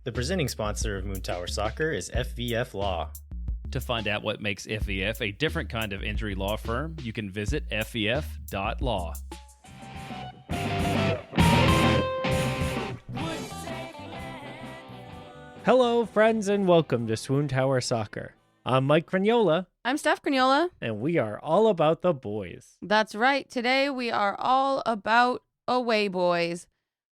The presenting sponsor of Moon Tower Soccer is FVF Law. To find out what makes FVF a different kind of injury law firm, you can visit fvf.law. Hello, friends, and welcome to SWOONTOWER Soccer. I'm Mike Cragnola, I'm Steph Cragnola. and we are all about the boys. That's right. Today we are all about away boys.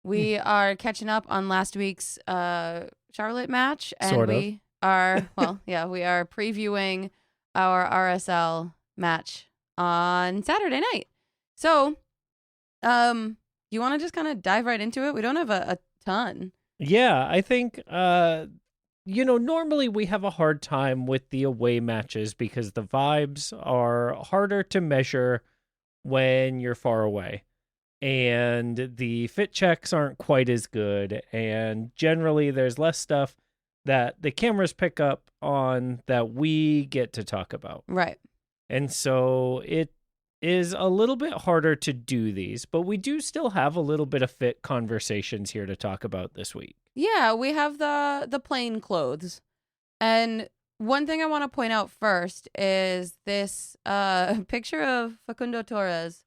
We are catching up on last week's Charlotte match, and Sort of. we are we are previewing our RSL match on Saturday night. So, you want to just kind of dive right into it? We don't have a ton. Yeah, I think, normally we have a hard time with the away matches because the vibes are harder to measure when you're far away. And the fit checks aren't quite as good. And generally, there's less stuff that the cameras pick up on that we get to talk about. Right. And so it is a little bit harder to do these, but we do still have a little bit of fit conversations here to talk about this week. Yeah, we have the plain clothes. And one thing I want to point out first is this picture of Facundo Torres.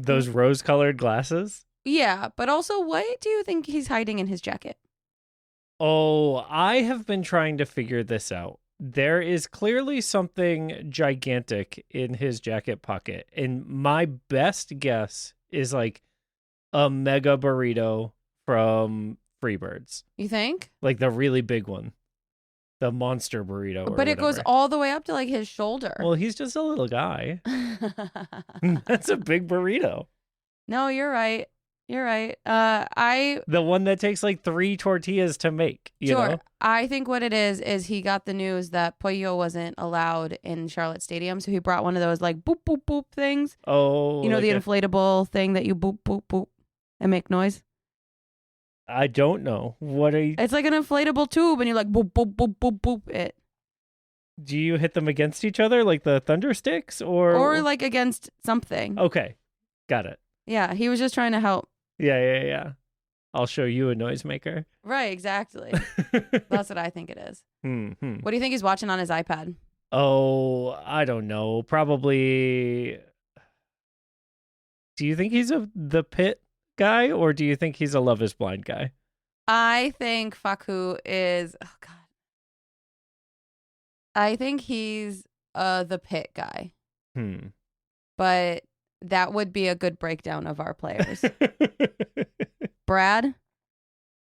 Those rose-colored glasses? Yeah, but also, what do you think he's hiding in his jacket? Oh, I have been trying to figure this out. There is clearly something gigantic in his jacket pocket, and my best guess is like a mega burrito from Freebirds. You think? Like the really big one. The monster burrito. But it goes whatever. all the way up to like his shoulder. Well, he's just a little guy. That's a big burrito. No, you're right. You're right. The one that takes like 3 tortillas to make, you sure. know? I think what it is he got the news that Pollo wasn't allowed in Charlotte Stadium, so he brought one of those like boop boop boop things. Oh, You know, like the inflatable thing that you boop boop boop and make noise. I don't know. What are you? It's like an inflatable tube, and you like boop boop boop boop boop it, Do you hit them against each other like the thunder sticks, or like against something. Okay, got it. Yeah, he was just trying to help. Yeah. I'll show you a noisemaker. Right, exactly. That's what I think it is. Mm-hmm. What do you think he's watching on his iPad? Oh, I don't know. Probably. Do you think he's the Pit guy, or do you think he's a Love Is Blind guy? I think Faku is. Oh God. I think he's the Pit guy. But that would be a good breakdown of our players. Brad,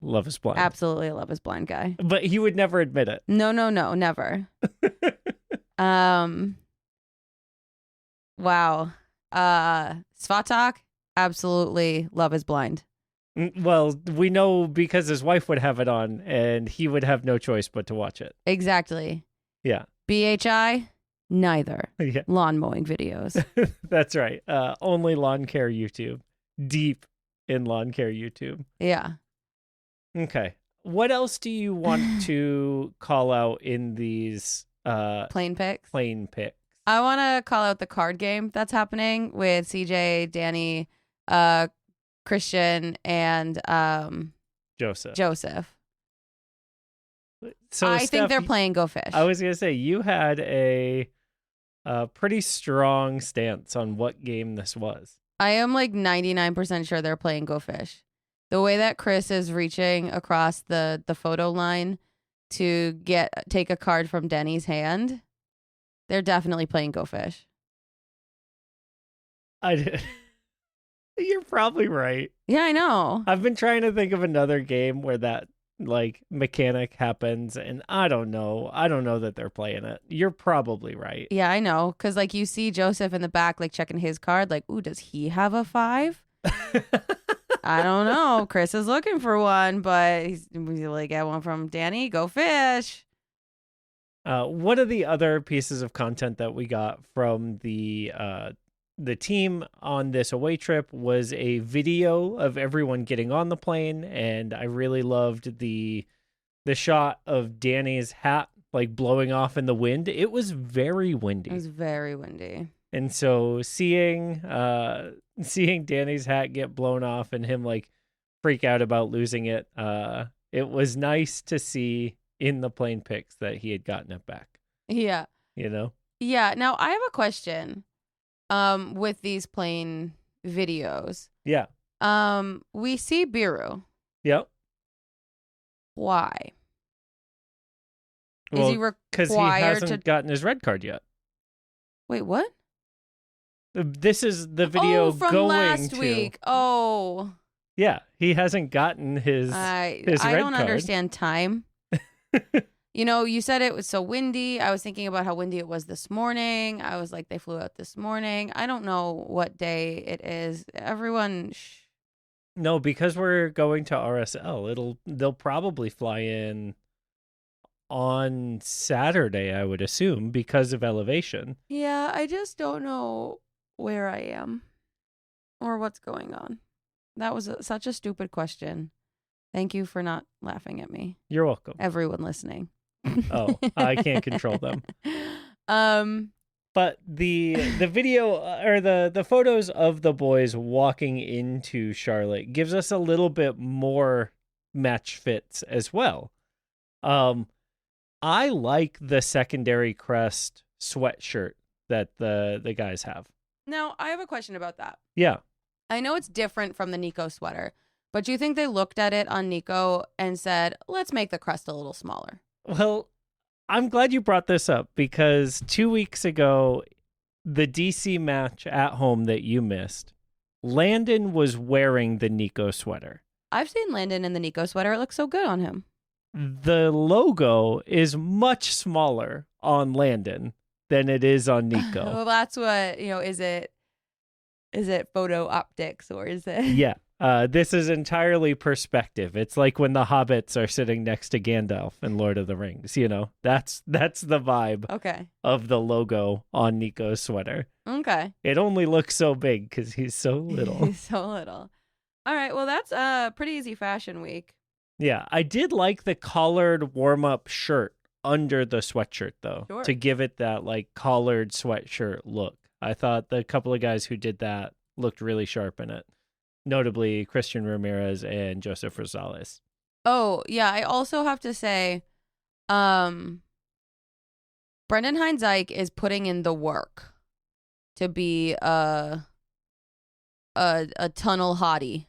Love Is Blind. absolutely a Love Is Blind guy. But he would never admit it. No, never. Wow. Svatak, absolutely Love Is Blind. Well, we know because his wife would have it on, and he would have no choice but to watch it. Exactly. Yeah. BHI, neither. Yeah. Lawn mowing videos. That's right. Only lawn care YouTube. Deep in lawn care YouTube. Yeah. Okay. What else do you want to call out in these Plain pics. plain picks? I want to call out the card game that's happening with CJ, Danny, Christian, and Joseph. So I think Steph, they're playing Go Fish. I was going to say, you had a pretty strong stance on what game this was. I am like 99% sure they're playing Go Fish. The way that Chris is reaching across the photo line to take a card from Denny's hand, they're definitely playing Go Fish. You're probably right. Yeah, I know. I've been trying to think of another game where that like mechanic happens, and I don't know that they're playing it. You're probably right. Yeah, I know. Because like you see Joseph in the back like checking his card, like, ooh, does he have a 5? I don't know. Chris is looking for one, but he's like, get one from Danny. Go Fish. One of the other pieces of content that we got from the team on this away trip was a video of everyone getting on the plane, and I really loved the shot of Danny's hat like blowing off in the wind. It was very windy. It was very windy. And so seeing Danny's hat get blown off and him like freak out about losing it. It was nice to see in the plane pics that he had gotten it back. Yeah. You know? Yeah. Now I have a question. With these plane videos. Yeah. We see Biru. Yep. Why? Well, Is he because he required hasn't gotten his red card yet. Wait, what? This is the video from going last to. week. Oh. Yeah, he hasn't gotten his I red don't card. understand time. You know, you said it was so windy. I was thinking about how windy it was this morning. I was like, they flew out this morning. I don't know what day it is. Everyone. No, because we're going to RSL. They'll probably fly in on Saturday, I would assume, because of elevation. Yeah, I just don't know where I am or what's going on. That was such a stupid question. Thank you for not laughing at me. You're welcome. Everyone listening. Oh, I can't control them. But the video or the photos of the boys walking into Charlotte gives us a little bit more match fits as well. I like the secondary crest sweatshirt that the guys have. Now, I have a question about that. Yeah. I know it's different from the Nico sweater, but do you think they looked at it on Nico and said, let's make the crest a little smaller? Well, I'm glad you brought this up because 2 weeks ago, the DC match at home that you missed, Landon was wearing the Nico sweater. I've seen Landon in the Nico sweater. It looks so good on him. The logo is much smaller on Landon than it is on Nico. Well, that's what, is it photo optics or is it? Yeah. This is entirely perspective. It's like when the hobbits are sitting next to Gandalf in Lord of the Rings, That's the vibe of the logo on Nico's sweater. Okay. It only looks so big because he's so little. He's so little. All right. Well, that's a pretty easy fashion week. Yeah. I did like the collared warm-up shirt under the sweatshirt, though, to give it that, like, collared sweatshirt look. I thought the couple of guys who did that looked really sharp in it. Notably, Christian Ramirez and Joseph Rosales. Oh, yeah. I also have to say, Brendan Hines-Ike is putting in the work to be a tunnel hottie.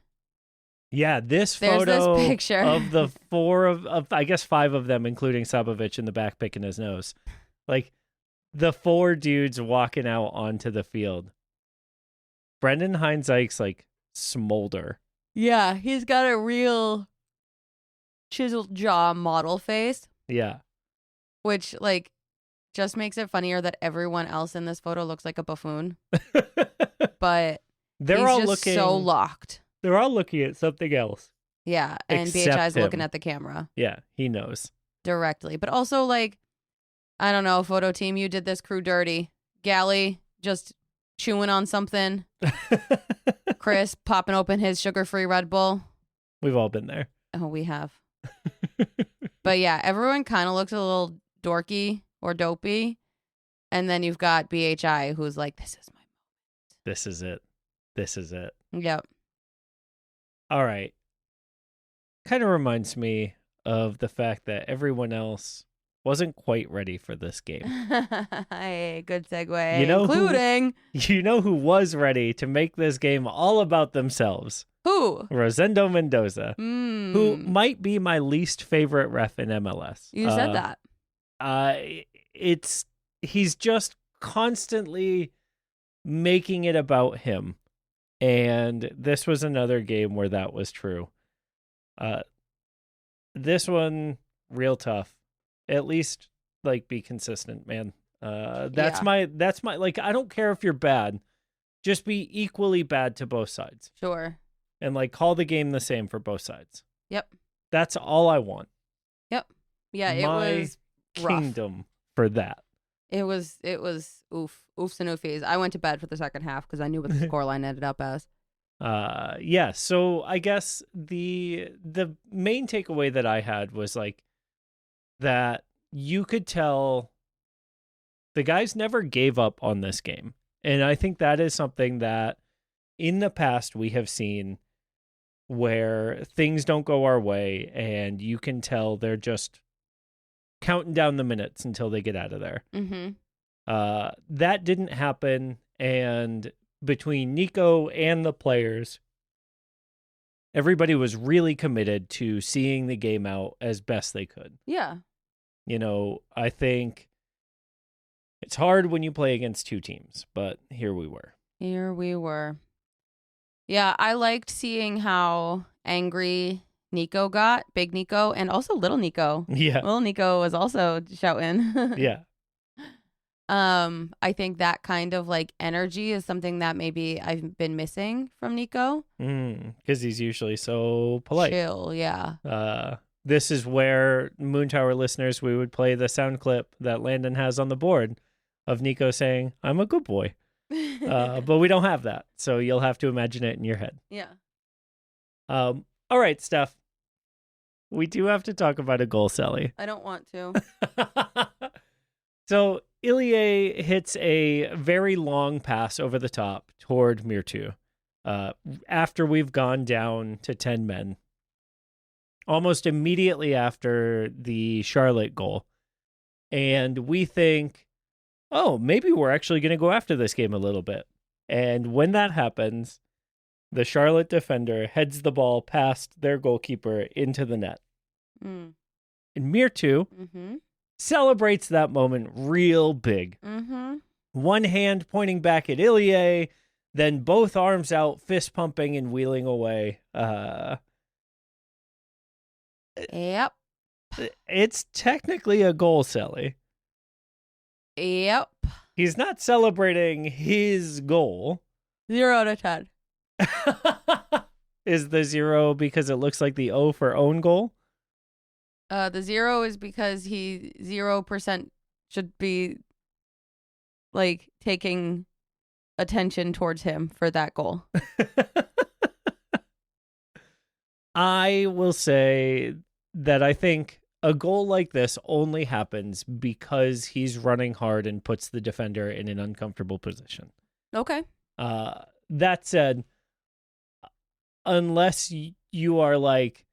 Yeah, this There's photo this picture of the four of I guess 5 of them, including Sabovic in the back picking his nose. Like, the 4 dudes walking out onto the field. Brendan Hines-Ike's like smolder. Yeah, he's got a real chiseled jaw model face. Yeah. Which, like, just makes it funnier that everyone else in this photo looks like a buffoon. But They're all just looking so locked. They're all looking at something else. Yeah, and Except BHI's him. looking at the camera. Yeah, he knows. Directly. But also, like, I don't know, photo team, you did this crew dirty. Gally just chewing on something. Chris popping open his sugar-free Red Bull. We've all been there. Oh, we have. But yeah, everyone kind of looks a little dorky or dopey. And then you've got BHI who's like, this is my moment. This is it. This is it. Yep. All right. Kind of reminds me of the fact that everyone else wasn't quite ready for this game. Hey, good segue. You know who was ready to make this game all about themselves? Who? Rosendo Mendoza, who might be my least favorite ref in MLS. You said that. He's just constantly making it about him. And this was another game where that was true. This one, real tough. At least, like, be consistent, man. That's my like, I don't care if you're bad. Just be equally bad to both sides. Sure. And, like, call the game the same for both sides. Yep. That's all I want. Yep. Yeah, it was rough. Kingdom for that. It was oofs and oofies. I went to bed for the second half because I knew what the scoreline ended up as. Yeah, so I guess the main takeaway that I had was, like, that you could tell the guys never gave up on this game. And I think that is something that in the past we have seen where things don't go our way, and you can tell they're just counting down the minutes until they get out of there. Mm-hmm. That didn't happen, and between Nico and the players, everybody was really committed to seeing the game out as best they could. Yeah. You know, I think it's hard when you play against two teams, but here we were. Yeah, I liked seeing how angry Nico got, big Nico, and also little Nico. Yeah. Little Nico was also shouting. Yeah. I think that kind of like energy is something that maybe I've been missing from Nico. Because he's usually so polite. Chill, yeah. This is where Moontower listeners, we would play the sound clip that Landon has on the board of Nico saying, "I'm a good boy." But we don't have that, so you'll have to imagine it in your head. Yeah. All right, Steph. We do have to talk about a goal, celly. I don't want to. So Ilie hits a very long pass over the top toward Mirtu after we've gone down to 10 men. Almost immediately after the Charlotte goal. And we think, oh, maybe we're actually going to go after this game a little bit. And when that happens, the Charlotte defender heads the ball past their goalkeeper into the net. And Mirtu celebrates that moment real big. One hand pointing back at Ilie, then both arms out, fist pumping and wheeling away. Yep. It's technically a goal, celly. Yep. He's not celebrating his goal. 0 out of 10. Is the 0 because it looks like the O for own goal? The 0 is because he 0% should be like taking attention towards him for that goal. I will say that I think a goal like this only happens because he's running hard and puts the defender in an uncomfortable position. Okay. That said, unless you are like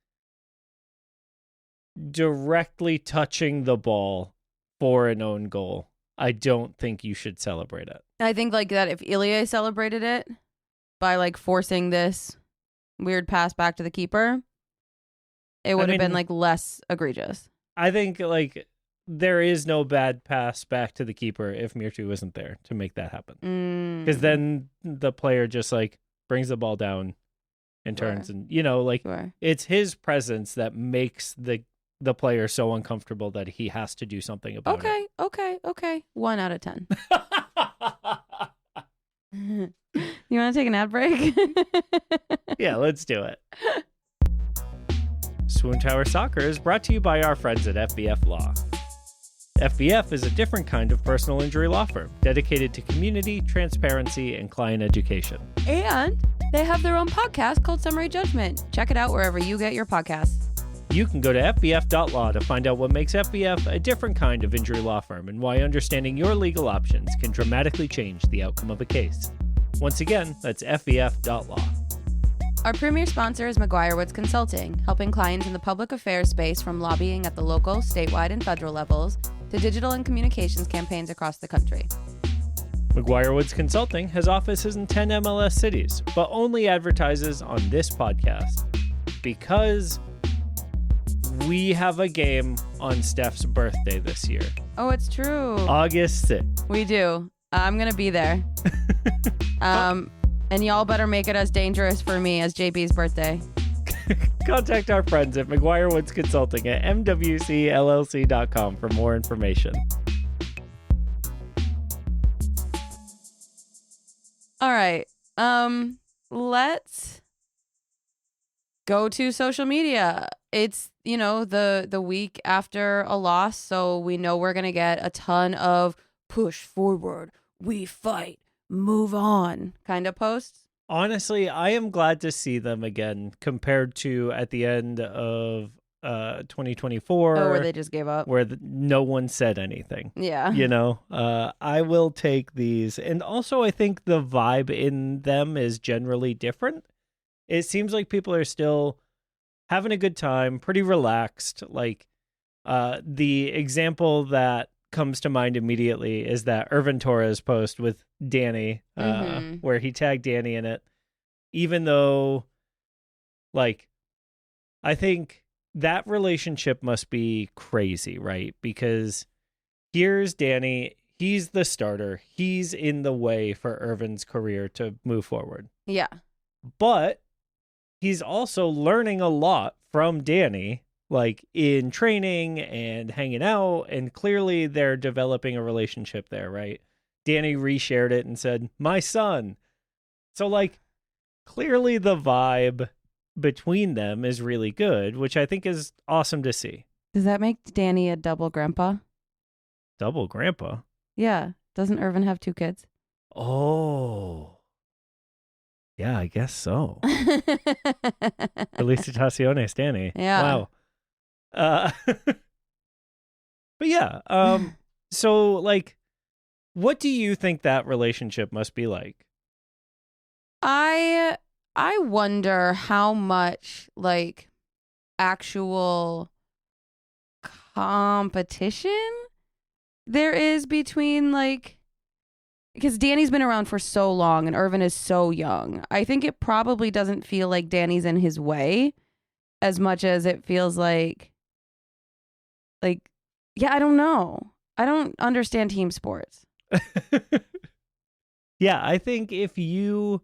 directly touching the ball for an own goal, I don't think you should celebrate it. I think like that if Ilie celebrated it by like forcing this weird pass back to the keeper, it would have been like less egregious. I think like there is no bad pass back to the keeper if Mirtu isn't there to make that happen. Because then the player just like brings the ball down and turns and, you know, like it's his presence that makes the player so uncomfortable that he has to do something about it. Okay. 1 out of 10. You want to take an ad break? Yeah, let's do it. SWOONTOWER Soccer is brought to you by our friends at FVF Law. FVF is a different kind of personal injury law firm dedicated to community, transparency, and client education. And they have their own podcast called Summary Judgment. Check it out wherever you get your podcasts. You can go to fvf.law to find out what makes FVF a different kind of injury law firm and why understanding your legal options can dramatically change the outcome of a case. Once again, that's fvf.law. Our premier sponsor is McGuire Woods Consulting, helping clients in the public affairs space from lobbying at the local, statewide, and federal levels to digital and communications campaigns across the country. McGuire Woods Consulting has offices in 10 MLS cities, but only advertises on this podcast because we have a game on Steph's birthday this year. Oh, it's true. August 6th. We do. I'm going to be there. And y'all better make it as dangerous for me as JB's birthday. Contact our friends at McGuire Woods Consulting at mwcllc.com for more information. All right. Let's go to social media. It's, you know, the week after a loss, so we know we're going to get a ton of push forward, we fight, move on kind of posts. Honestly, I am glad to see them again compared to at the end of 2024. Oh, where they just gave up. Where no one said anything. Yeah. You know, I will take these. And also, I think the vibe in them is generally different. it seems like people are still having a good time, pretty relaxed. Like the example that comes to mind immediately is that Irvin Torres post with Danny, where he tagged Danny in it. Even though, like, I think that relationship must be crazy, right? Because here's Danny. He's the starter. He's in the way for Irvin's career to move forward. Yeah. But he's also learning a lot from Danny, like in training and hanging out. And clearly they're developing a relationship there, right? Danny reshared it and said, "My son." So, like, clearly the vibe between them is really good, which I think is awesome to see. Does that make Danny a double grandpa? Double grandpa? Yeah. Doesn't Irvin have 2 kids? Oh. Yeah, I guess so. Felicitaciones, Danny. Yeah. Wow. But yeah, so, like, what do you think that relationship must be like? I wonder how much, like, actual competition there is between, like, because Danny's been around for so long and Irvin is so young. I think it probably doesn't feel like Danny's in his way as much as it feels like, yeah, I don't know. I don't understand team sports. Yeah, I think if you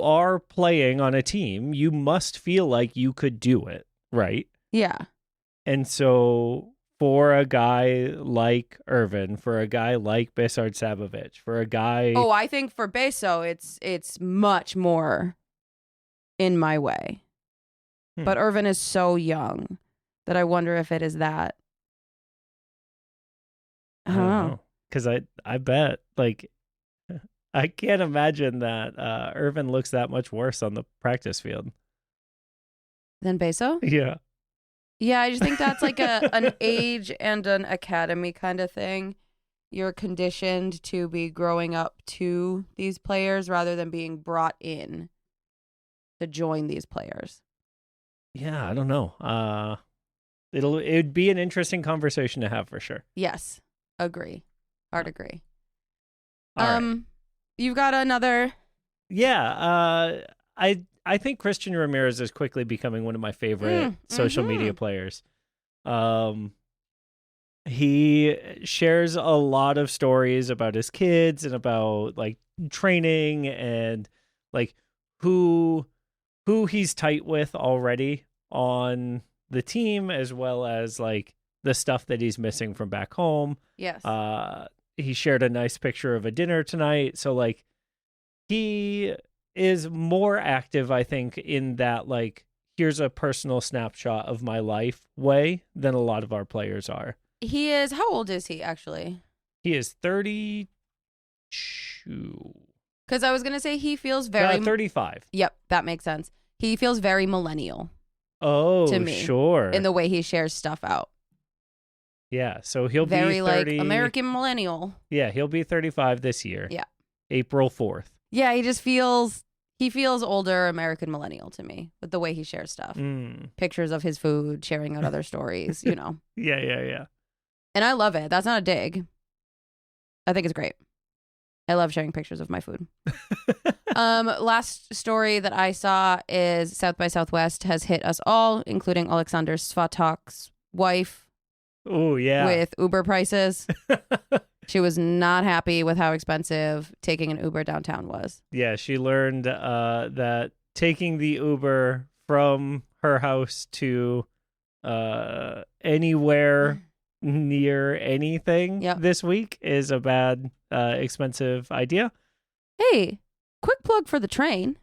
are playing on a team, you must feel like you could do it, right? Yeah. And so for a guy like Irvin, for a guy like Besard Sabovic, for a guy... Oh, I think for Beso, it's much more in my way. But Irvin is so young that I wonder if it is that. I don't know. Because I bet, like, I can't imagine that Irvin looks that much worse on the practice field. Than Beso? Yeah. Yeah, I just think that's like an age and an academy kind of thing. You're conditioned to be growing up to these players rather than being brought in to join these players. Yeah, I don't know. It'd be an interesting conversation to have for sure. Yes, agree. Hard agree. All right. You've got another. Yeah, I think Christian Ramirez is quickly becoming one of my favorite social media players. He shares a lot of stories about his kids and about, like, training and, like, who he's tight with already on the team, as well as, like, the stuff that he's missing from back home. Yes. He shared a nice picture of a dinner tonight. So, like, he is more active, I think, in that, like, here's a personal snapshot of my life way than a lot of our players are. He is, how old is he actually? He is 32. Because I was going to say he feels very... 35. Yep, that makes sense. He feels very millennial. Oh, to me, sure. In the way he shares stuff out. Yeah, so he'll very, be 30. Like, American millennial. Yeah, he'll be 35 this year. Yeah. April 4th. Yeah, he just feels... He feels older American millennial to me with the way he shares stuff. Pictures of his food, sharing out other stories, you know. Yeah. And I love it. That's not a dig. I think it's great. I love sharing pictures of my food. Last story that I saw is South by Southwest has hit us all, including Alexander Svatok's wife. Oh, yeah. With Uber prices. She was not happy with how expensive taking an Uber downtown was. Yeah, she learned that taking the Uber from her house to anywhere near anything this week is a bad, expensive idea. Hey, quick plug for the train.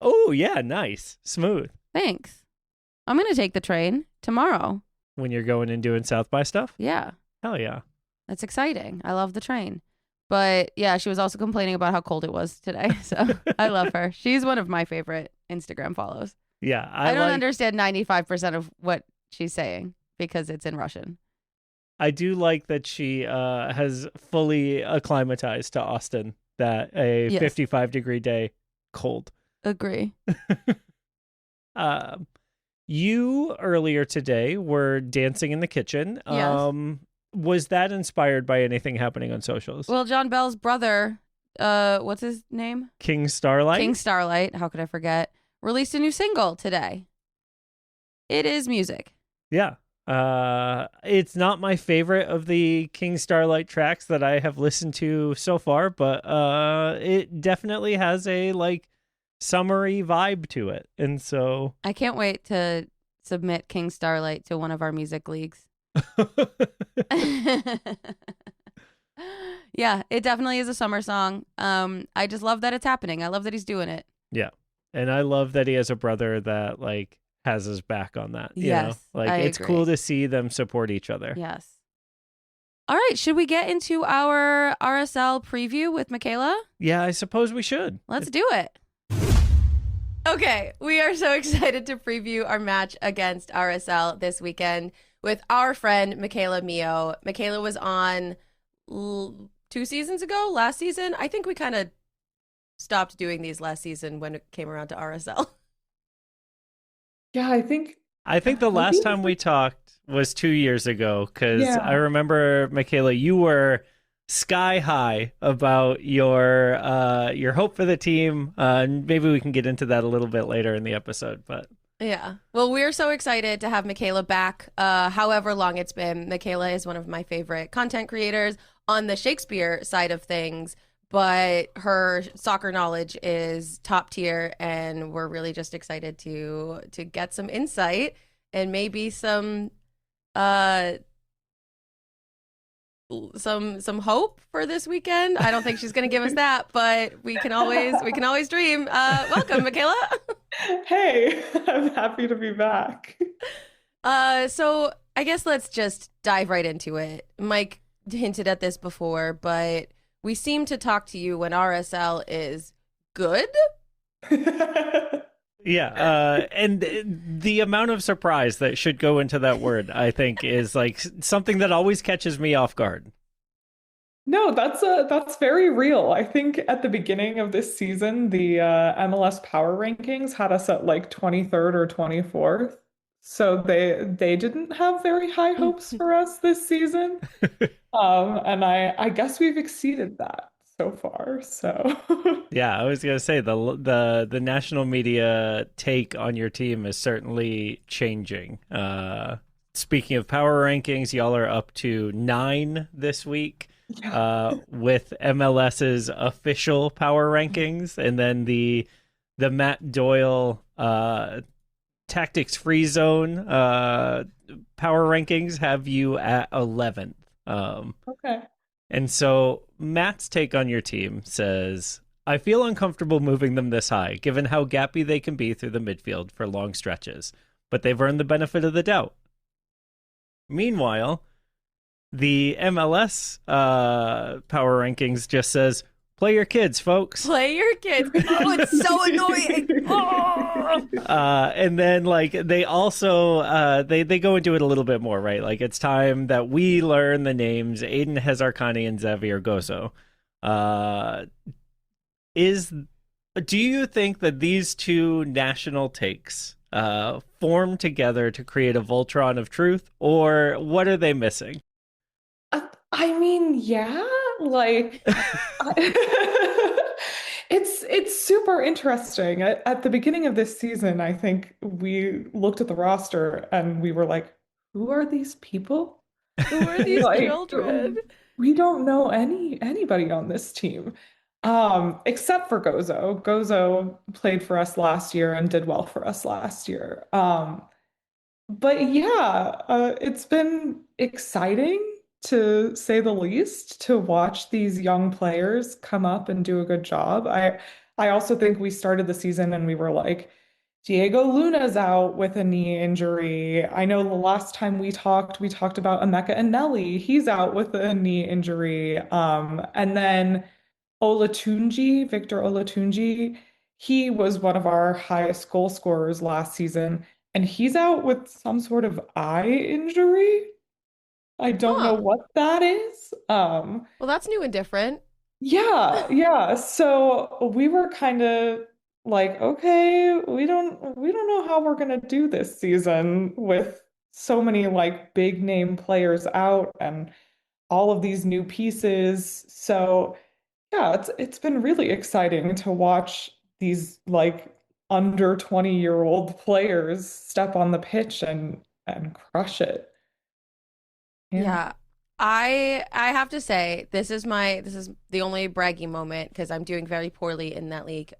Oh, yeah, nice. Smooth. Thanks. I'm going to take the train tomorrow. When you're going and doing South by stuff? Yeah. Hell yeah. That's exciting. I love the train. But yeah, she was also complaining about how cold it was today. So I love her. She's one of my favorite Instagram follows. Yeah. I don't understand 95% of what she's saying because it's in Russian. I do like that she has fully acclimatized to Austin, that a 55-degree day, cold. Agree. You earlier today were dancing in the kitchen. Yes. Was that inspired by anything happening on socials? Well, John Bell's brother, what's his name? King Starlight? King Starlight, how could I forget? Released a new single today. It is music. Yeah. It's not my favorite of the King Starlight tracks that I have listened to so far, but it definitely has a like summery vibe to it. And so I can't wait to submit King Starlight to one of our music leagues. Yeah, it definitely is a summer song. I just love that it's happening. I love that he's doing it. Yeah. And I love that he has a brother that like has his back on that. You Yes, know? Like I it's agree. cool to see them support each other. Yes. All right, should we get into our RSL preview with Michaela? Yeah, I suppose we should. Let's do it. Okay, we are so excited to preview our match against RSL this weekend with our friend Michaela Mio. Michaela was on 2 seasons ago, last season. I think we kind of stopped doing these last season when it came around to RSL. Yeah, I think the last time we talked was 2 years ago because I remember, Michaela, you were sky high about your hope for the team. And maybe we can get into that a little bit later in the episode, but Yeah. Well, we're so excited to have Michaela back, however long it's been. Michaela is one of my favorite content creators on the Shakespeare side of things, but her soccer knowledge is top tier, and we're really just excited to get some insight and maybe some hope for this weekend. I don't think she's going to give us that, but we can always dream. Welcome, Michaela. Hey, I'm happy to be back. So I guess let's just dive right into it. Mike hinted at this before, but we seem to talk to you when RSL is good. yeah. And the amount of surprise that should go into that word, I think, is like something that always catches me off guard. No, that's very real. I think at the beginning of this season, the MLS Power Rankings had us at like 23rd or 24th. So they didn't have very high hopes for us this season. And I guess we've exceeded that so far. So Yeah, I was gonna say the national media take on your team is certainly changing. Speaking of power rankings, y'all are up to 9 this week. With MLS's official power rankings, and then the Matt Doyle tactics free zone power rankings have you at 11th. okay. And so Matt's take on your team says, I feel uncomfortable moving them this high, given how gappy they can be through the midfield for long stretches, but they've earned the benefit of the doubt. Meanwhile, the MLS power rankings just says, play your kids, folks. Play your kids. Oh, it's so annoying. Oh! And then, like, they also, they go into it a little bit more, right? Like, it's time that we learn the names Aiden Hezarkani and Xavier Gozo. Do you think that these two national takes form together to create a Voltron of truth, or what are they missing? I mean, yeah, like it's super interesting. At the beginning of this season, I think we looked at the roster and we were like, who are these people? Who are these Like, children? we don't know anybody on this team. Except for Gozo. Gozo played for us last year and did well for us last year. But yeah, it's been exciting, to say the least, to watch these young players come up and do a good job. I also think we started the season and we were like, Diego Luna's out with a knee injury. I know the last time we talked about Emeka and Nelly. He's out with a knee injury. And then Victor Olatunji, he was one of our highest goal scorers last season, and he's out with some sort of eye injury. I don't know what that is. Well, that's new and different. Yeah. So we were kind of like, okay, we don't know how we're gonna do this season with so many like big name players out and all of these new pieces. So yeah, it's been really exciting to watch these like under 20-year-old players step on the pitch and crush it. Yeah. Yeah. I have to say this is the only braggy moment because I'm doing very poorly in that league.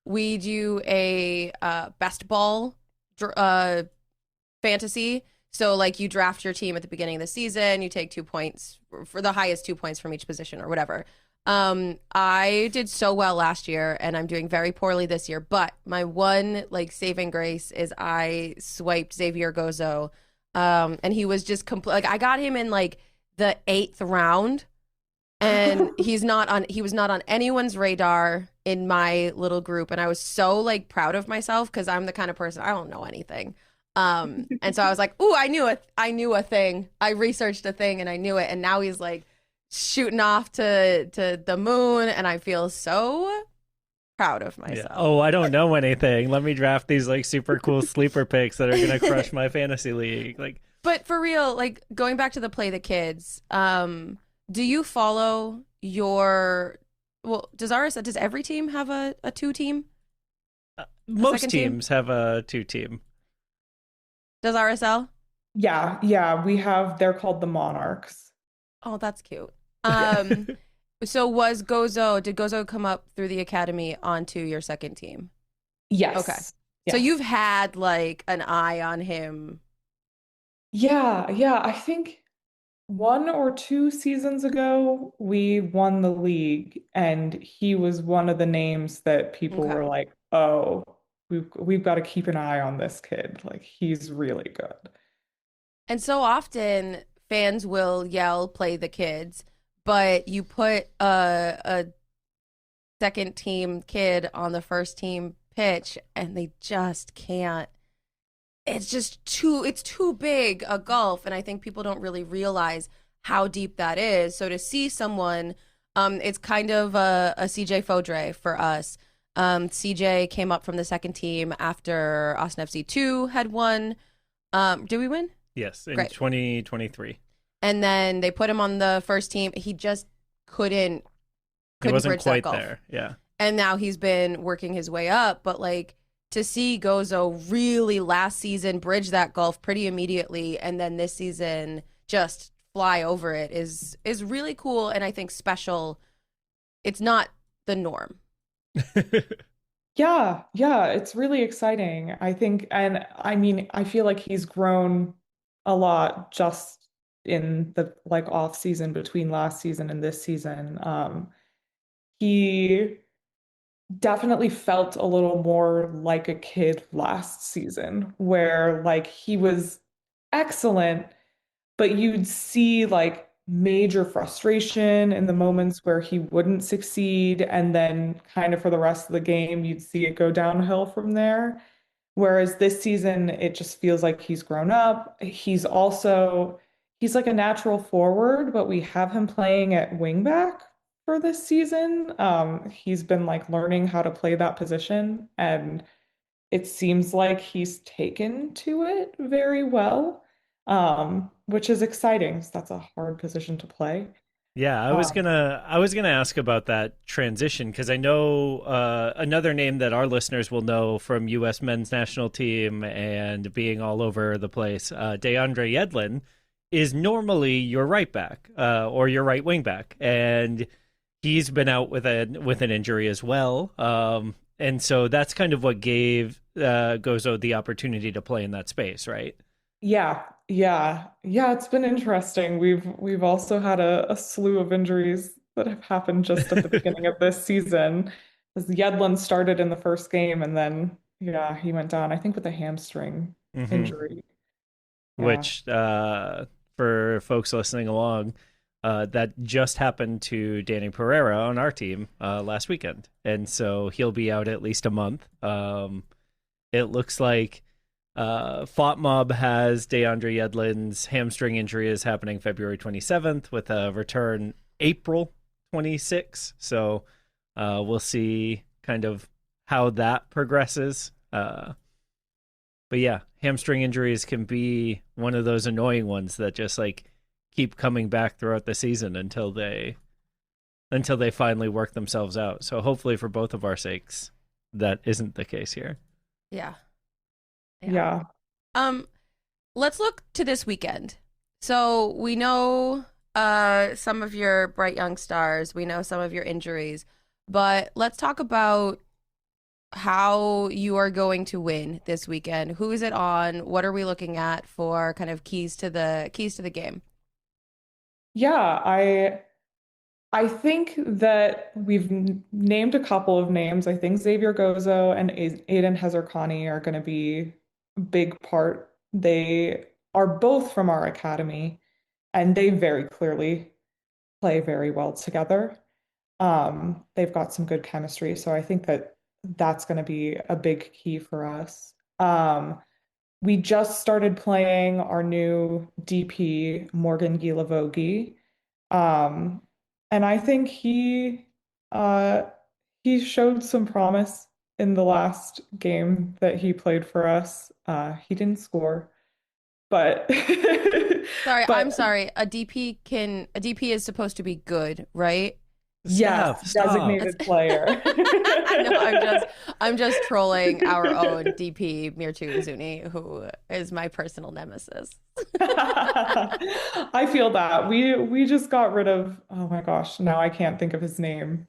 We do a best ball fantasy. So like you draft your team at the beginning of the season, you take 2 points for the highest 2 points from each position or whatever. I did so well last year and I'm doing very poorly this year, but my one like saving grace is I swiped Xavier Gozo. And he was just like I got him in like the 8th round and he was not on anyone's radar in my little group and I was so like proud of myself because I'm the kind of person I don't know anything. And so I was like, "Ooh, I knew a thing. I researched a thing and I knew it." And now he's like shooting off to the moon and I feel so proud of myself. Yeah. Oh, I don't know anything. Let me draft these like super cool sleeper picks that are gonna crush my fantasy league. Like, but for real, like going back to the Play the Kids, do you follow your? Well, does every team have a 2 team? Most teams have a 2 team. Does RSL? Yeah, they're called the Monarchs. Oh, that's cute. So did Gozo come up through the academy onto your second team? Yes. Okay. Yes. So you've had like an eye on him. Yeah, I think 1 or 2 seasons ago we won the league and he was one of the names that people Okay. were like, "Oh, we've got to keep an eye on this kid. Like he's really good." And so often fans will yell, "Play the Kids," but you put a second team kid on the first team pitch and they just can't. It's too big a gulf. And I think people don't really realize how deep that is. So to see someone, it's kind of a CJ Fodre for us. CJ came up from the second team after Austin FC 2 had won. Did we win? Yes, in Great. 2023. And then they put him on the first team. He just couldn't He wasn't bridge that quite gulf. there. Yeah. And now he's been working his way up. But like to see Gozo really last season bridge that gulf pretty immediately, and then this season just fly over it is really cool and I think special. It's not the norm. Yeah, it's really exciting. I think, and I mean, I feel like he's grown a lot just in the like off season between last season and this season. He definitely felt a little more like a kid last season, where like he was excellent, but you'd see like major frustration in the moments where he wouldn't succeed, and then kind of for the rest of the game, you'd see it go downhill from there. Whereas this season, it just feels like he's grown up. He's like a natural forward, but we have him playing at wingback for this season. He's been like learning how to play that position, and it seems like he's taken to it very well, which is exciting. So that's a hard position to play. Yeah, I was gonna ask about that transition because I know another name that our listeners will know from U.S. men's national team and being all over the place, DeAndre Yedlin, is normally your right back or your right wing back, and he's been out with an injury as well, and so that's kind of what gave Gozo the opportunity to play in that space, right? Yeah, it's been interesting. We've also had a slew of injuries that have happened just at the beginning of this season. As Yedlin started in the first game and then yeah, he went down, I think with a hamstring injury. Yeah. Which for folks listening along, that just happened to Danny Pereira on our team last weekend. And so he'll be out at least a month. It looks like FOTMob has DeAndre Yedlin's hamstring injury is happening February 27th with a return April 26th. So we'll see kind of how that progresses. But yeah, hamstring injuries can be one of those annoying ones that just like keep coming back throughout the season until they finally work themselves out. So hopefully for both of our sakes, that isn't the case here. Yeah. Yeah. Let's look to this weekend. So we know some of your bright young stars. We know some of your injuries. But let's talk about how you are going to win this weekend. Who is it on? What are we looking at for kind of keys to the game? Yeah, I think that we've named a couple of names. I think Xavier Gozo and Aiden Hezarkhani are going to be a big part. They are both from our academy, and they very clearly play very well together. They've got some good chemistry, so I think that that's going to be a big key for us. We just started playing our new DP, Morgan Gilavogi. And I think he showed some promise in the last game that he played for us. He didn't score, but Sorry, but I'm sorry. A DP is supposed to be good, right? yes, Stop. designated player. No, I'm just trolling our own DP Mirtu Zuni, who is my personal nemesis. I feel that. We just got rid of, oh my gosh, now I can't think of his name.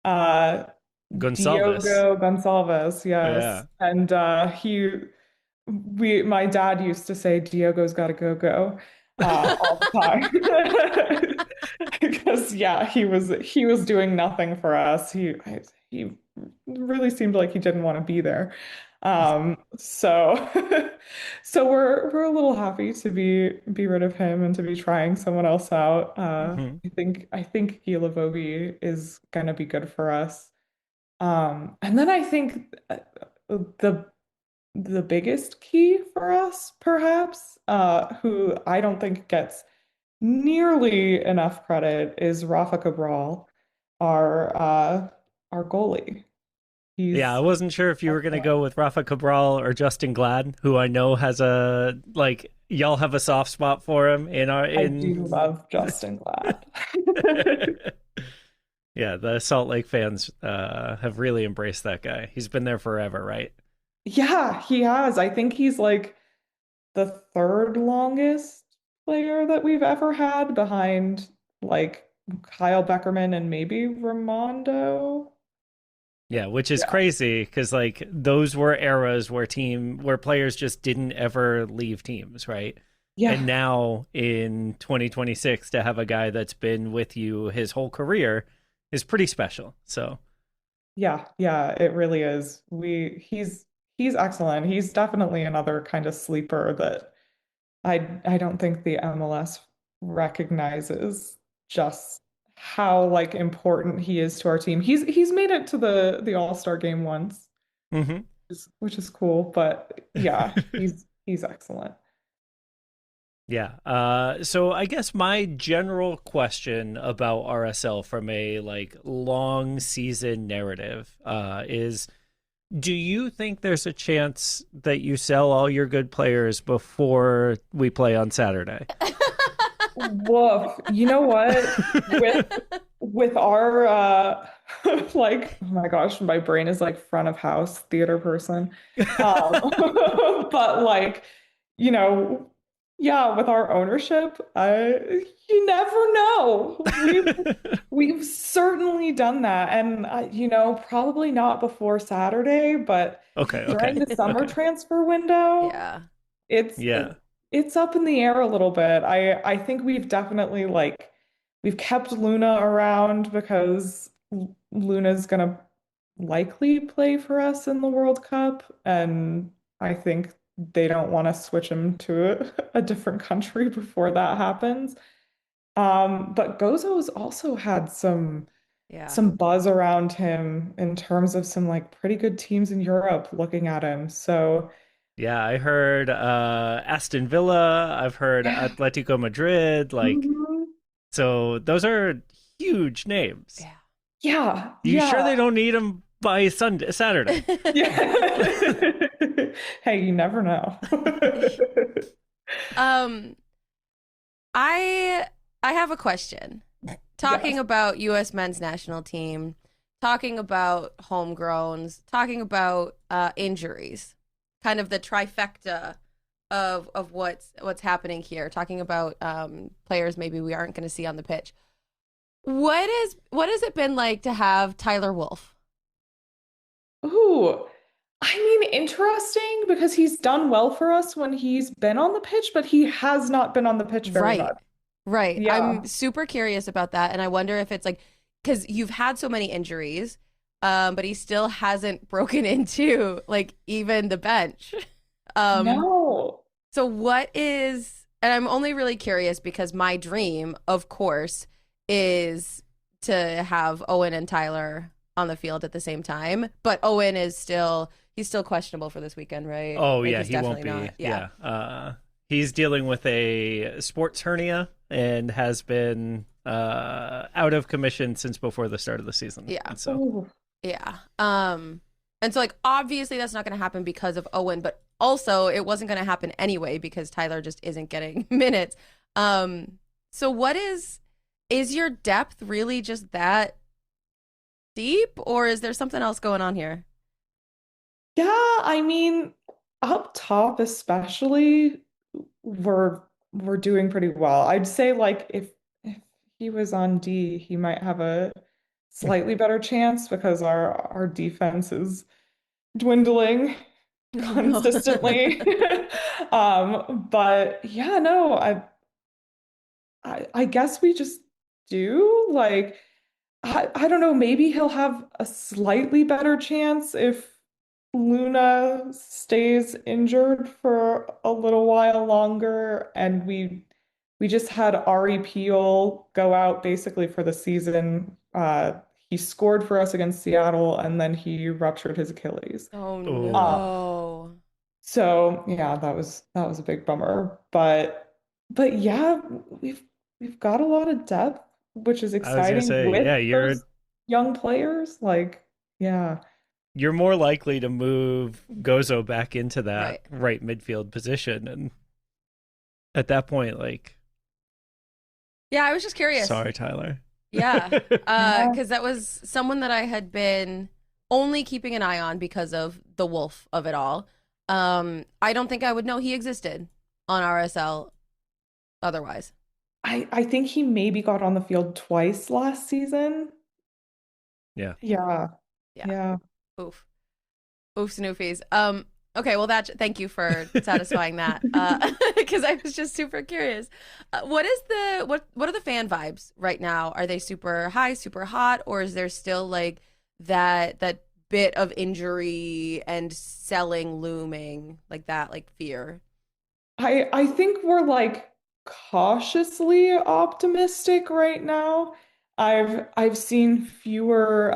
Gonçalves. Diogo Gonçalves, Yeah. yes. And my dad used to say Diogo's gotta go all the time. Because yeah, he was doing nothing for us. He really seemed like he didn't want to be there. So so we're a little happy to be rid of him and to be trying someone else out. I think Gilavogi is gonna be good for us. And then I think the biggest key for us, perhaps, who I don't think gets nearly enough credit, is Rafa Cabral, our goalie. Yeah, I wasn't sure if you were going to go with Rafa Cabral or Justin Glad, who I know has y'all have a soft spot for him I do love Justin Glad. Yeah, the Salt Lake fans have really embraced that guy. He's been there forever, right? Yeah, he has. I think he's like the third longest player that we've ever had, behind like Kyle Beckerman and maybe Ramondo. Yeah, which is Yeah. crazy because like those were eras where players just didn't ever leave teams, right? Yeah. And now in 2026 to have a guy that's been with you his whole career is pretty special. So Yeah, it really is. He's excellent. He's definitely another kind of sleeper that I don't think the MLS recognizes just how like important he is to our team. He's made it to the All-Star game once, mhm. which is cool, but yeah, he's excellent. Yeah. So I guess my general question about RSL from a like long season narrative is, do you think there's a chance that you sell all your good players before we play on Saturday? Woof. You know what? With our like, oh my gosh, my brain is like front of house theater person. But like, you know, yeah, with our ownership, you never know. We've certainly done that, and probably not before Saturday, but Okay. during the summer Okay. transfer window, Yeah. Yeah. it's up in the air a little bit. I think we've definitely we've kept Luna around because Luna's gonna likely play for us in the World Cup, and I think they don't want to switch him to a different country before that happens. But Gozo's also had Yeah. some buzz around him in terms of some like pretty good teams in Europe looking at him. So Yeah, I heard Aston Villa. I've heard yeah. Atletico Madrid. Mhm. So those are huge names. Yeah. Yeah, You yeah. sure they don't need him by Saturday. Yeah. Hey, you never know. Um, I have a question. Talking Yes. about U.S. men's national team, talking about homegrowns, talking about injuries, kind of the trifecta of what's happening here. Talking about players maybe we aren't going to see on the pitch. What has it been like to have Tyler Wolff? Ooh, I mean, interesting because he's done well for us when he's been on the pitch, but he has not been on the pitch very Right. much. Right. Yeah. I'm super curious about that. And I wonder if it's like, because you've had so many injuries, but he still hasn't broken into like even the bench. No. So what is, and I'm only really curious because my dream, of course, is to have Owen and Tyler on the field at the same time. But Owen he's still questionable for this weekend, right? Oh Like, yeah, he's he won't definitely be. not. Yeah. He's dealing with a sports hernia and has been out of commission since before the start of the season. Yeah. And so Ooh. Yeah. And so like obviously that's not going to happen because of Owen, but also it wasn't going to happen anyway because Tyler just isn't getting minutes. So what is your depth really just that deep, or is there something else going on here? Yeah, I mean, up top especially, we're doing pretty well. I'd say like if he was on D, he might have a slightly better chance because our defense is dwindling Oh no. consistently. But yeah, no, I guess we just do. Like, I don't know, maybe he'll have a slightly better chance if Luna stays injured for a little while longer, and we just had Ari Peel go out basically for the season. He scored for us against Seattle, and then he ruptured his Achilles. Oh Uh, no. so yeah, that was a big bummer. But yeah, we've got a lot of depth, which is I was gonna exciting say, with yeah, those young players. Like, yeah. you're more likely to move Gozo back into that Right. right midfield position, and at that point, like, Yeah, I was just curious. sorry, Tyler. Yeah. Yeah. Because that was someone that I had been only keeping an eye on because of the wolf of it all. I don't think I would know he existed on RSL otherwise. I think he maybe got on the field twice last season. Yeah. Yeah. Yeah. Yeah. Oof. Oof, snoofies. Okay, well thank you for satisfying that. Because I was just super curious. What are the fan vibes right now? Are they super high, super hot, or is there still like that bit of injury and selling looming, like that, like fear? I think we're like cautiously optimistic right now. I've seen fewer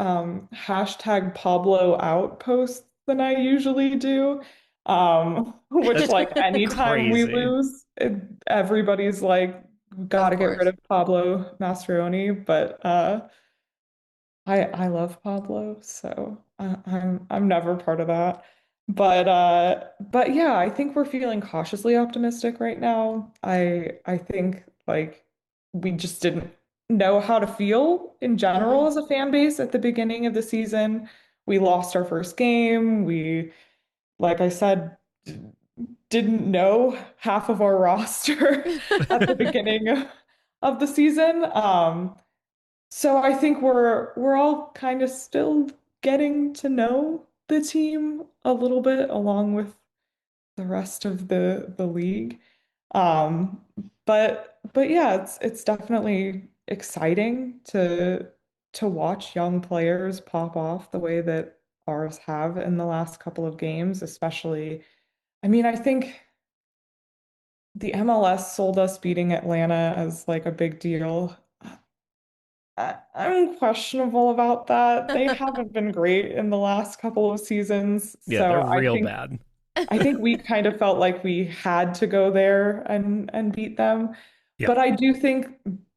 hashtag Pablo out posts than I usually do. Which That's like anytime we crazy. lose, everybody's like, Of gotta get rid course. of Pablo Mastroeni. But I love Pablo, so I'm never part of that. But yeah, I think we're feeling cautiously optimistic right now. I think like we just didn't know how to feel in general Mhm. as a fan base at the beginning of the season. We lost our first game. We, like I said, didn't know half of our roster at the beginning of the season. So I think we're all kind of still getting to know the team a little bit along with the rest of the league. Um, but yeah, it's definitely exciting to watch young players pop off the way that ours have in the last couple of games, especially. I mean, I think the MLS sold us beating Atlanta as like a big deal. I'm questionable about that. They haven't been great in the last couple of seasons, Yeah, so they're I real think bad. I think we kind of felt like we had to go there and beat them. Yeah. But I do think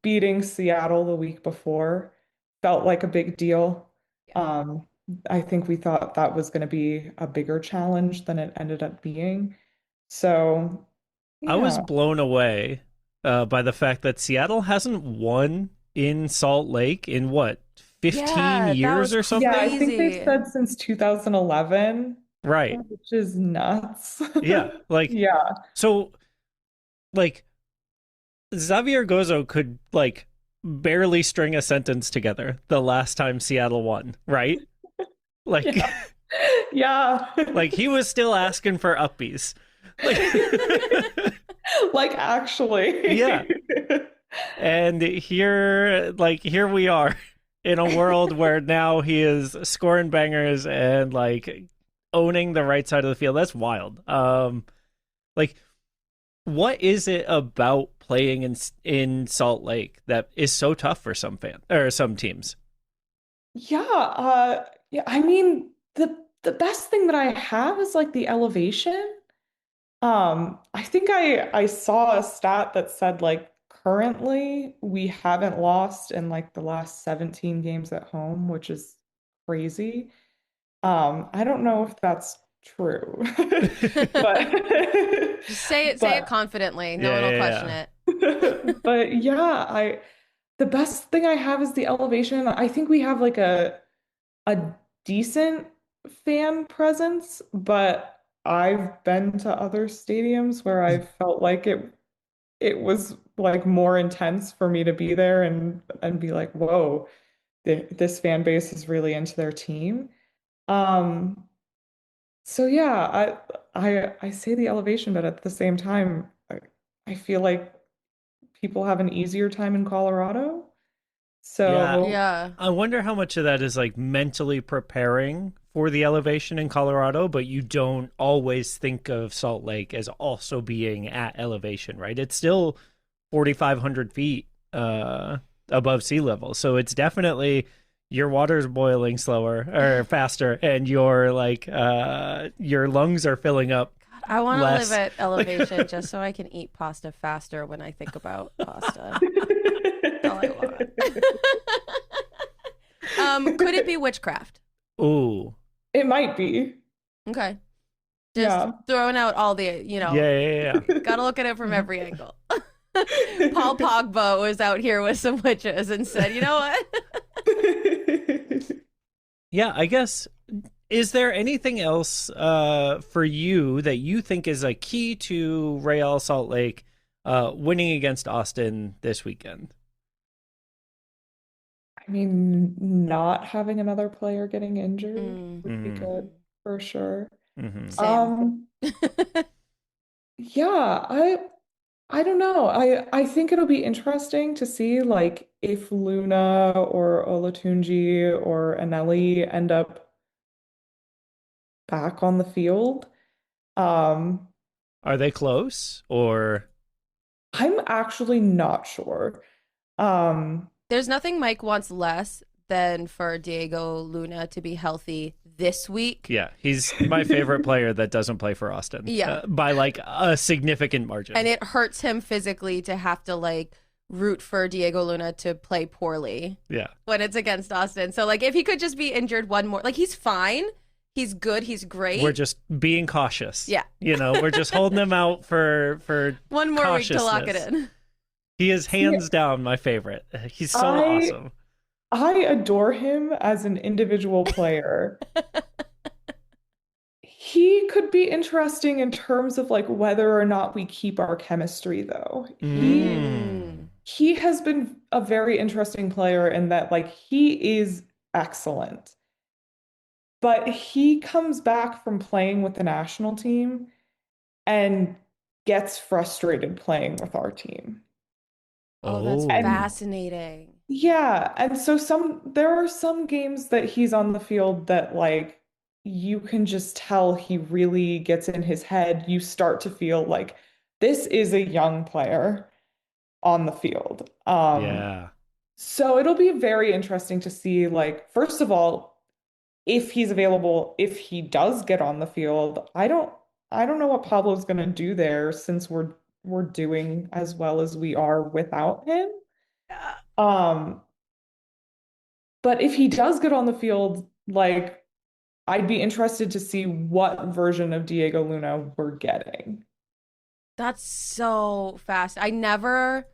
beating Seattle the week before felt like a big deal. Yeah. Um, I think we thought that was going to be a bigger challenge than it ended up being. So, I was yeah. blown away by the fact that Seattle hasn't won in Salt Lake in what, 15 Yeah, that years was or something? Yeah, I think they crazy. said since 2011, Right. which is nuts. Yeah. Like, Yeah. so, like, Xavier Gozo could, like, barely string a sentence together the last time Seattle won, right? Like, Yeah. Yeah. like he was still asking for uppies. Like, Like actually. yeah. And here we are in a world where now he is scoring bangers and like owning the right side of the field. That's wild. Like, what is it about playing in Salt Lake that is so tough for some teams? Yeah, I mean the best thing that I have is like the elevation. I think I saw a stat that said like currently we haven't lost in like the last 17 games at home, which is crazy. I don't know if that's true, but Just say it but confidently. No Yeah, one will yeah, question yeah. it. but yeah, I the best thing I have is the elevation. I think we have like a decent fan presence, but I've been to other stadiums where I felt like it was like more intense for me to be there and be like, whoa, this fan base is really into their team. Um, so yeah, I say the elevation, but at the same time, I feel like people have an easier time in Colorado. Yeah. So Yeah. I wonder how much of that is like mentally preparing for the elevation in Colorado, but you don't always think of Salt Lake as also being at elevation, right? It's still 4,500 feet above sea level. So it's definitely your water's boiling slower or faster, and your lungs are filling up I want to less. live at elevation just so I can eat pasta faster when I think about pasta. That's all I want. Could it be witchcraft? Ooh. it might be. Okay. Just Yeah. throwing out all the, Yeah. gotta look at it from every angle. Paul Pogba was out here with some witches and said, you know what? Yeah, I guess, is there anything else for you that you think is a key to Real Salt Lake winning against Austin this weekend? I mean, not having another player getting injured Mm. would be good for sure. Mm-hmm. Same. Yeah, I don't know. I think it'll be interesting to see like if Luna or Olatunji or Anelli end up back on the field. Um, Are they close or? I'm actually not sure. Um, There's nothing Mike wants less than for Diego Luna to be healthy this week. Yeah, he's my favorite player that doesn't play for Austin. Yeah. By like a significant margin. And it hurts him physically to have to like root for Diego Luna to play poorly Yeah. when it's against Austin. So like if he could just be injured one more, like he's fine. He's good. He's great. We're just being cautious. Yeah. We're just holding him out for one more week to lock it cautiousness. in. He is hands down my favorite. He's so I- awesome. I adore him as an individual player. He could be interesting in terms of like whether or not we keep our chemistry though. He has been a very interesting player in that like he is excellent. But he comes back from playing with the national team and gets frustrated playing with our team. Oh, that's Oh. fascinating. Yeah, and so there are some games that he's on the field that like you can just tell he really gets in his head. You start to feel like this is a young player on the field. Yeah. So it'll be very interesting to see like first of all if he's available, if he does get on the field. I don't know what Pablo's going to do there since we're doing as well as we are without him. Um, but if he does get on the field, like I'd be interested to see what version of Diego Luna we're getting. That's so fast. I never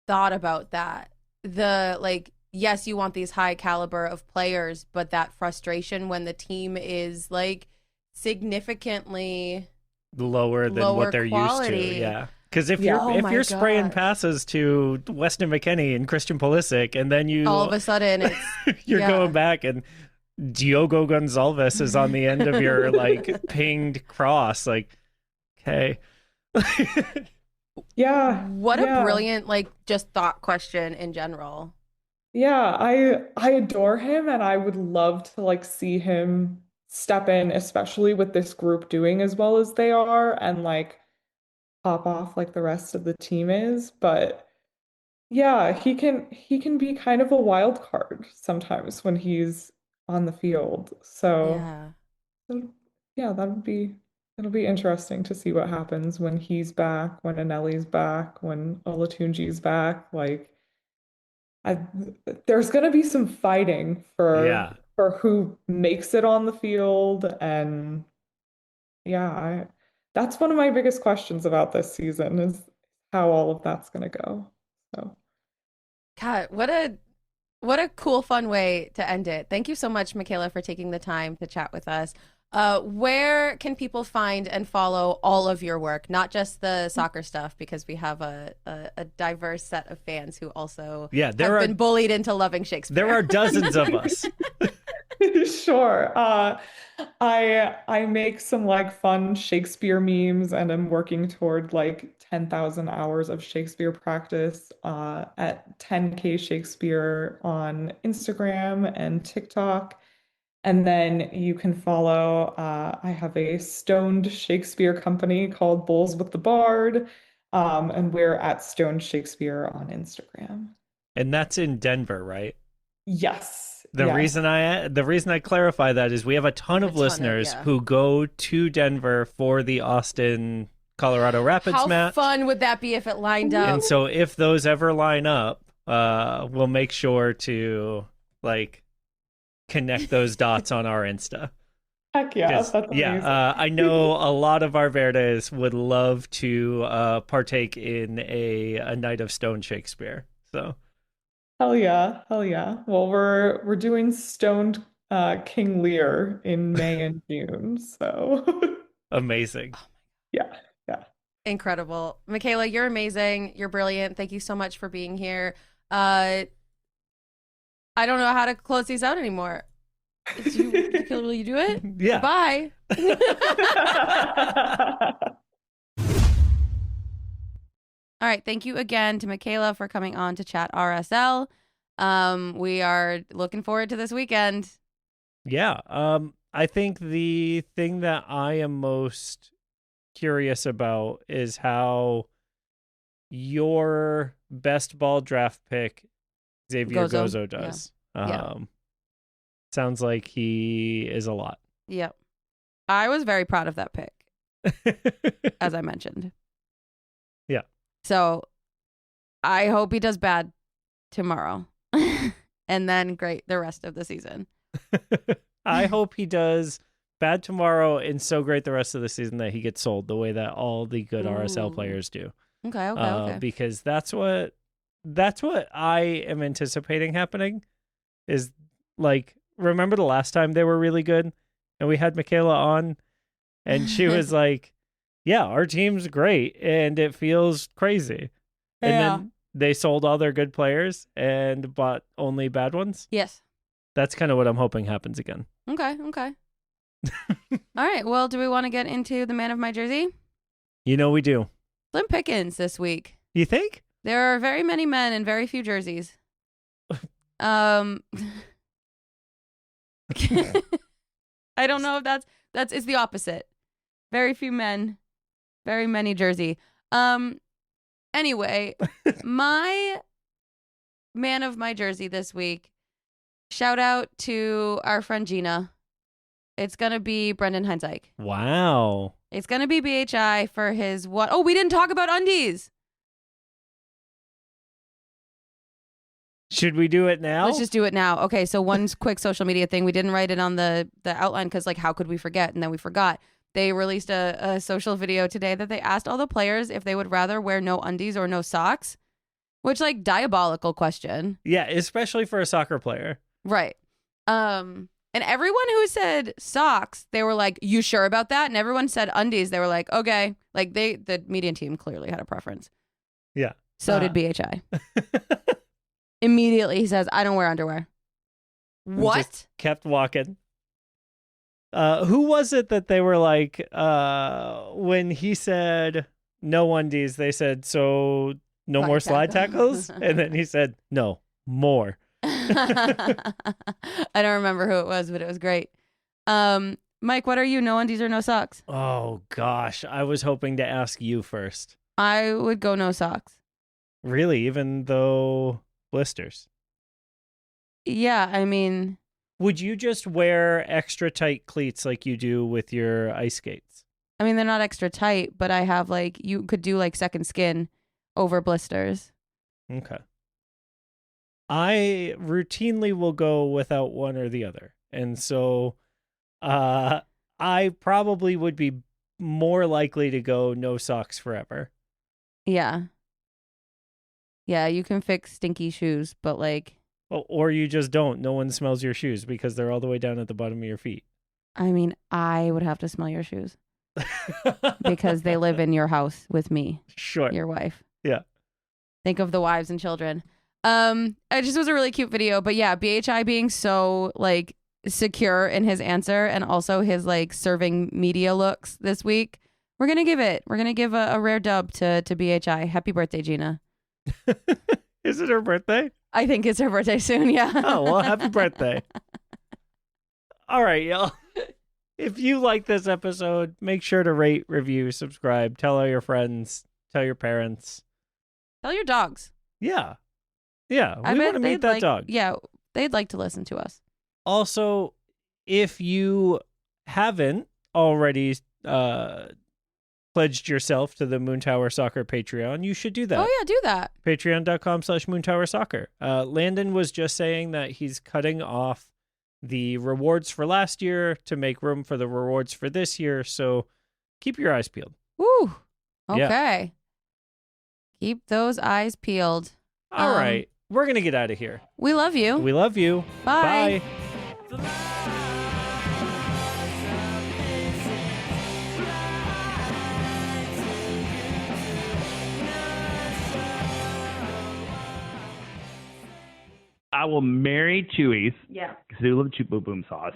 thought about that. The like, yes, you want these high caliber of players, but that frustration when the team is like significantly lower than lower what they're quality. used to. Yeah. Because if Yeah. you're Oh if you're my spraying gosh. passes to Weston McKennie and Christian Pulisic, and then you All of a sudden it's you're yeah. going back and Diogo Gonçalves is on the end of your like pinged cross, like, okay. Yeah. What yeah. a brilliant like just thought question in general. Yeah, I adore him and I would love to like see him step in, especially with this group doing as well as they are and like pop off like the rest of the team is. But yeah, he can be kind of a wild card sometimes when he's on the field. So Yeah. yeah, it'll be interesting to see what happens when he's back, when Anelli's back, when Olatunji's back. Like I, there's going to be some fighting Yeah. for who makes it on the field, and yeah, that's one of my biggest questions about this season is how all of that's going to go. So God, what a cool, fun way to end it. Thank you so much, Michaela, for taking the time to chat with us. Where can people find and follow all of your work, not just the soccer stuff, because we have a diverse set of fans who also Yeah, have been bullied into loving Shakespeare. There are dozens of us. Sure. I make some like fun Shakespeare memes and I'm working toward like 10,000 hours of Shakespeare practice at 10K Shakespeare on Instagram and TikTok. And then you can follow, I have a stoned Shakespeare company called Bowls with the Bard, and we're at Stoned Shakespeare on Instagram. And that's in Denver, right? Yes. The reason I clarify that is we have a ton of listeners who go to Denver for the Austin Colorado Rapids match. How fun would that be if it lined up? And so if those ever line up, we'll make sure to like connect those dots on our Insta. Heck yeah, that's amazing. I know a lot of our Verdes would love to partake in a night of Stone Shakespeare. So hell yeah. Well, we're doing Stoned King Lear in May and June, so amazing. Yeah. Incredible. Michaela, you're amazing. You're brilliant. Thank you so much for being here. I don't know how to close these out anymore. Will you do it? Yeah. Bye. All right. Thank you again to Michaela for coming on to chat RSL. We are looking forward to this weekend. Yeah. I think the thing that I am most curious about is how your best ball draft pick, Xavier Gozo does. Yeah. Sounds like he is a lot. Yep. I was very proud of that pick, as I mentioned. Yeah. So I hope he does bad tomorrow and then great the rest of the season. I hope he does bad tomorrow and so great the rest of the season that he gets sold the way that all the good RSL players do. Okay. Because that's what I am anticipating happening is like, remember the last time they were really good and we had Michaela on and she was like, yeah, our team's great and it feels crazy. And then they sold all their good players and bought only bad ones. Yes. That's kind of what I'm hoping happens again. Okay. All right. Well, do we want to get into the man of my jersey? You know we do. Slim pickings this week. You think? There are very many men and very few jerseys. I don't know if that's it's the opposite. Very few men, very many jersey. Anyway, my man of my jersey this week. Shout out to our friend Gina. It's gonna be Brendan Heinzike. Wow. It's gonna be BHI for his what? Oh, we didn't talk about undies. Should we do it now? Let's just do it now. Okay, so one quick social media thing. We didn't write it on the outline because, like, how could we forget? And then we forgot. They released a social video today that they asked all the players if they would rather wear no undies or no socks, which, like, diabolical question. Yeah, especially for a soccer player. Right. And everyone who said socks, they were like, "You sure about that?" And everyone said undies. They were like, "Okay." Like the median team clearly had a preference. Yeah. So did BHI. Immediately he says, "I don't wear underwear." What? Just kept walking. Who was it that they were like, when he said no undies, they said, so no more slide tackles? And then he said, no, more. I don't remember who it was, but it was great. Mike, what are you? No undies or no socks? Oh, gosh. I was hoping to ask you first. I would go no socks. Really? Even though blisters? Yeah, I mean... Would you just wear extra tight cleats like you do with your ice skates? I mean, they're not extra tight, but I have, like, you could do, like, second skin over blisters. Okay. I routinely will go without one or the other. And so I probably would be more likely to go no socks forever. Yeah. Yeah, you can fix stinky shoes, but, like... Oh, or you just don't. No one smells your shoes because they're all the way down at the bottom of your feet. I mean, I would have to smell your shoes because they live in your house with me. Sure. Your wife. Yeah. Think of the wives and children. It just was a really cute video, but yeah, BHI being so, like, secure in his answer and also his, like, serving media looks this week. We're going to give a rare dub to BHI. Happy birthday, Gina. Is it her birthday? I think it's her birthday soon, yeah. Oh, well, happy birthday. All right, y'all. If you like this episode, make sure to rate, review, subscribe, tell all your friends, tell your parents. Tell your dogs. Yeah. Yeah, we want to meet that dog. Yeah, they'd like to listen to us. Also, if you haven't already pledged yourself to the Moontower Soccer Patreon, you should do that. Oh, yeah, do that. Patreon.com/MoontowerSoccer. Landon was just saying that he's cutting off the rewards for last year to make room for the rewards for this year, so keep your eyes peeled. Woo. Okay. Yeah. Keep those eyes peeled. All right. We're going to get out of here. We love you. We love you. Bye. Bye. I will marry Chewies. Yeah. Because they love Chew Boom Boom sauce.